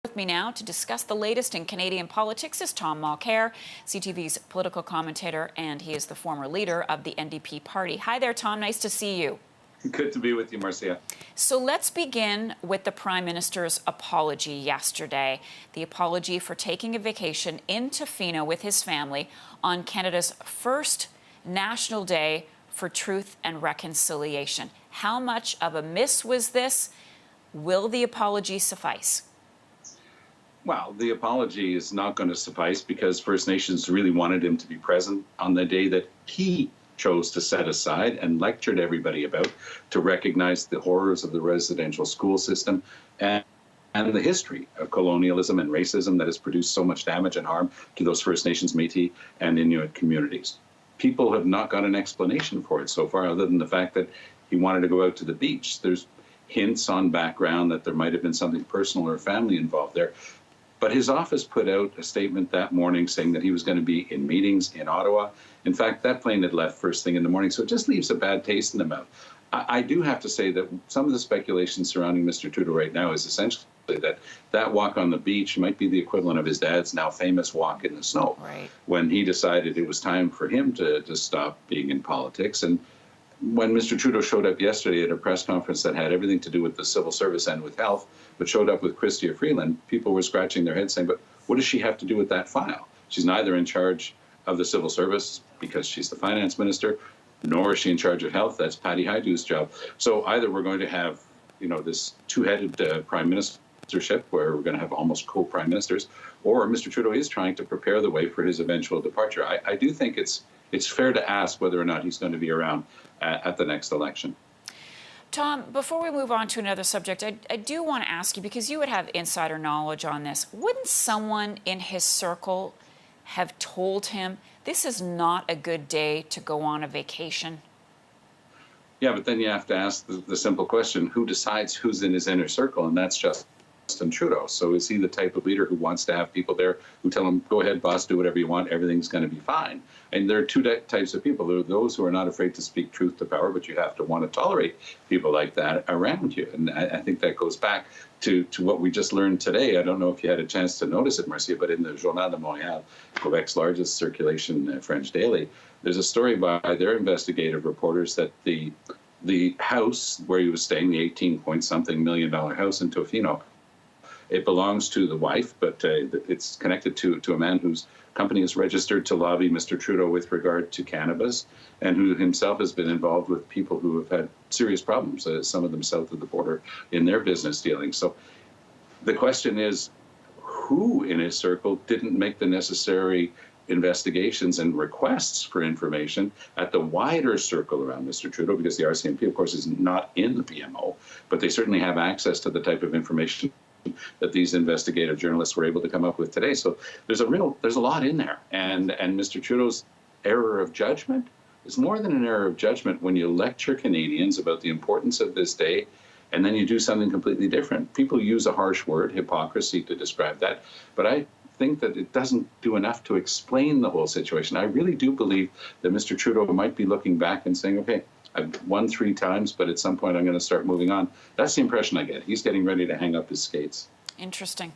With me now to discuss the latest in Canadian politics is Tom Mulcair, CTV's political commentator, and he is the former leader of the NDP party. Hi there, Tom. Nice to see you. Good to be with you, Marcia. So let's begin with the Prime Minister's apology yesterday. The apology for taking a vacation in Tofino with his family on Canada's first National Day for Truth and Reconciliation. How much of a miss was this? Will the apology suffice? Well, the apology is not going to suffice because First Nations really wanted him to be present on the day that he chose to set aside and lectured everybody about, to recognize the horrors of the residential school system and the history of colonialism and racism that has produced so much damage and harm to those First Nations, Métis, and Inuit communities. People have not got an explanation for it so far, other than the fact that he wanted to go out to the beach. There's hints on background that there might have been something personal or family involved there. But his office put out a statement that morning saying that he was going to be in meetings in Ottawa. In fact, that plane had left first thing in the morning, so it just leaves a bad taste in the mouth. I do have to say that some of the speculation surrounding Mr. Trudeau right now is essentially that walk on the beach might be the equivalent of his dad's now famous walk in the snow, right, when he decided it was time for him to stop being in politics. And when Mr. Trudeau showed up yesterday at a press conference that had everything to do with the civil service and with health, but showed up with Chrystia Freeland, people were scratching their heads saying, but what does she have to do with that file? She's neither in charge of the civil service because she's the finance minister, nor is she in charge of health. That's Patty Hajdu's job. So either we're going to have, this two-headed prime ministership where we're going to have almost co-prime ministers, or Mr. Trudeau is trying to prepare the way for his eventual departure. I do think it's fair to ask whether or not he's going to be around at the next election. Tom, before we move on to another subject, I do want to ask you, because you would have insider knowledge on this, wouldn't someone in his circle have told him this is not a good day to go on a vacation? Yeah, but then you have to ask the simple question, who decides who's in his inner circle? And that's Justin Trudeau. So is he the type of leader who wants to have people there who tell him, go ahead, boss, do whatever you want, everything's going to be fine? And there are two types of people. There are those who are not afraid to speak truth to power, but you have to want to tolerate people like that around you. And I think that goes back to what we just learned today. I don't know if you had a chance to notice it, Marcia, but in the Journal de Montréal, Quebec's largest circulation French daily, there's a story by their investigative reporters that the house where he was staying, the 18-point-something million house in Tofino, it belongs to the wife, but it's connected to a man whose company is registered to lobby Mr. Trudeau with regard to cannabis, and who himself has been involved with people who have had serious problems, some of them south of the border, in their business dealings. So the question is, who in his circle didn't make the necessary investigations and requests for information at the wider circle around Mr. Trudeau, because the RCMP, of course, is not in the PMO, but they certainly have access to the type of information that these investigative journalists were able to come up with today. So there's a lot in there. And Mr. Trudeau's error of judgment is more than an error of judgment when you lecture Canadians about the importance of this day and then you do something completely different. People use a harsh word, hypocrisy, to describe that, but I think that it doesn't do enough to explain the whole situation. I really do believe that Mr. Trudeau might be looking back and saying, okay, I've won 3 times, but at some point I'm going to start moving on. That's the impression I get. He's getting ready to hang up his skates. Interesting.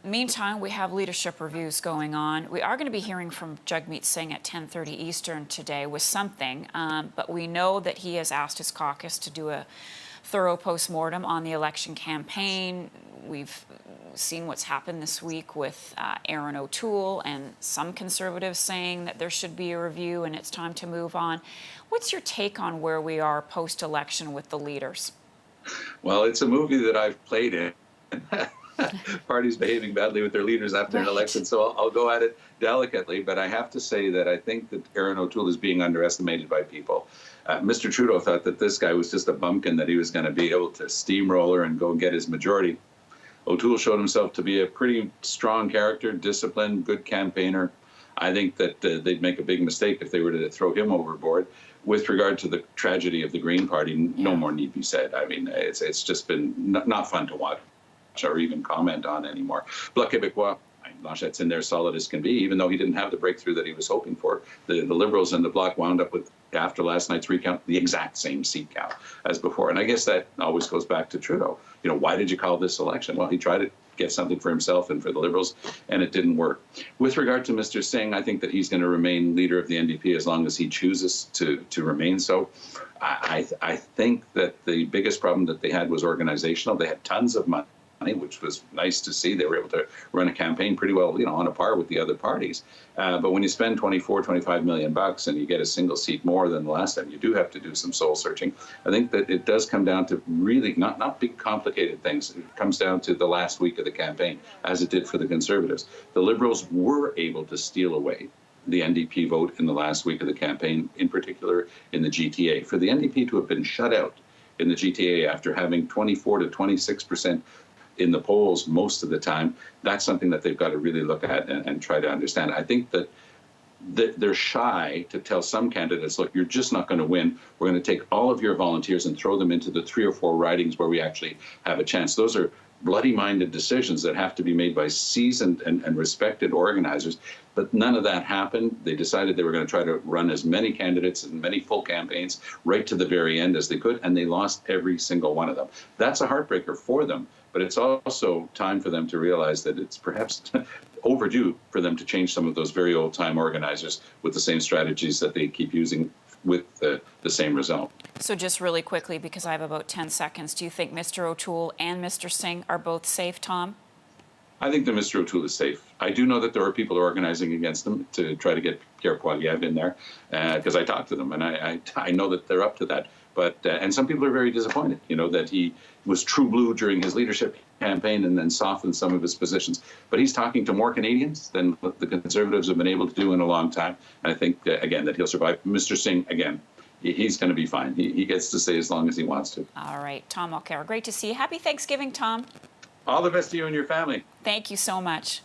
Meantime, we have leadership reviews going on. We are going to be hearing from Jagmeet Singh at 10:30 Eastern today with something, but we know that he has asked his caucus to do a thorough post-mortem on the election campaign. We've seen what's happened this week with Aaron O'Toole and some Conservatives saying that there should be a review and it's time to move on. What's your take on where we are post-election with the leaders? Well, it's a movie that I've played in. Parties behaving badly with their leaders after an election, so I'll go at it delicately, but I have to say that I think that Aaron O'Toole is being underestimated by people. Mr. Trudeau thought that this guy was just a bumpkin, that he was going to be able to steamroller and go get his majority. O'Toole showed himself to be a pretty strong character, disciplined, good campaigner. I think that they'd make a big mistake if they were to throw him overboard. With regard to the tragedy of the Green Party, no more need be said. I mean, it's just been not fun to watch or even comment on anymore. Bloc Québécois, Blanchette's in there solid as can be, even though he didn't have the breakthrough that he was hoping for. The Liberals and the Bloc wound up with, after last night's recount, the exact same seat count as before. And I guess that always goes back to Trudeau. Why did you call this election? Well, he tried it get something for himself and for the Liberals, and it didn't work. With regard to Mr. Singh, I think that he's going to remain leader of the NDP as long as he chooses to remain so. I think that the biggest problem that they had was organizational. They had tons of money, which was nice to see. They were able to run a campaign pretty well, on a par with the other parties. But when you spend 24, 25 million bucks and you get a single seat more than the last time, you do have to do some soul searching. I think that it does come down to really not big complicated things. It comes down to the last week of the campaign, as it did for the Conservatives. The Liberals were able to steal away the NDP vote in the last week of the campaign, in particular in the GTA. For the NDP to have been shut out in the GTA after having 24 to 26% in the polls most of the time, that's something that they've got to really look at and try to understand. I think that they're shy to tell some candidates, look, you're just not going to win. We're going to take all of your volunteers and throw them into the 3 or 4 ridings where we actually have a chance. Those are bloody-minded decisions that have to be made by seasoned and respected organizers. But none of that happened. They decided they were going to try to run as many candidates and many full campaigns right to the very end as they could, and they lost every single one of them. That's a heartbreaker for them, but it's also time for them to realize that it's perhaps overdue for them to change some of those very old-time organizers with the same strategies that they keep using with the same result. So just really quickly, because I have about 10 seconds, do you think Mr. O'Toole and Mr. Singh are both safe, Tom? I think that Mr. O'Toole is safe. I do know that there are people organizing against him to try to get Pierre Poilievre in there, because I talked to them, and I know that they're up to that. But and some people are very disappointed, that he was true blue during his leadership campaign and then softened some of his positions. But he's talking to more Canadians than the Conservatives have been able to do in a long time. And I think, again, that he'll survive. Mr. Singh, again, he's going to be fine. He gets to stay as long as he wants to. All right. Tom Mulcair, great to see you. Happy Thanksgiving, Tom. All the best to you and your family. Thank you so much.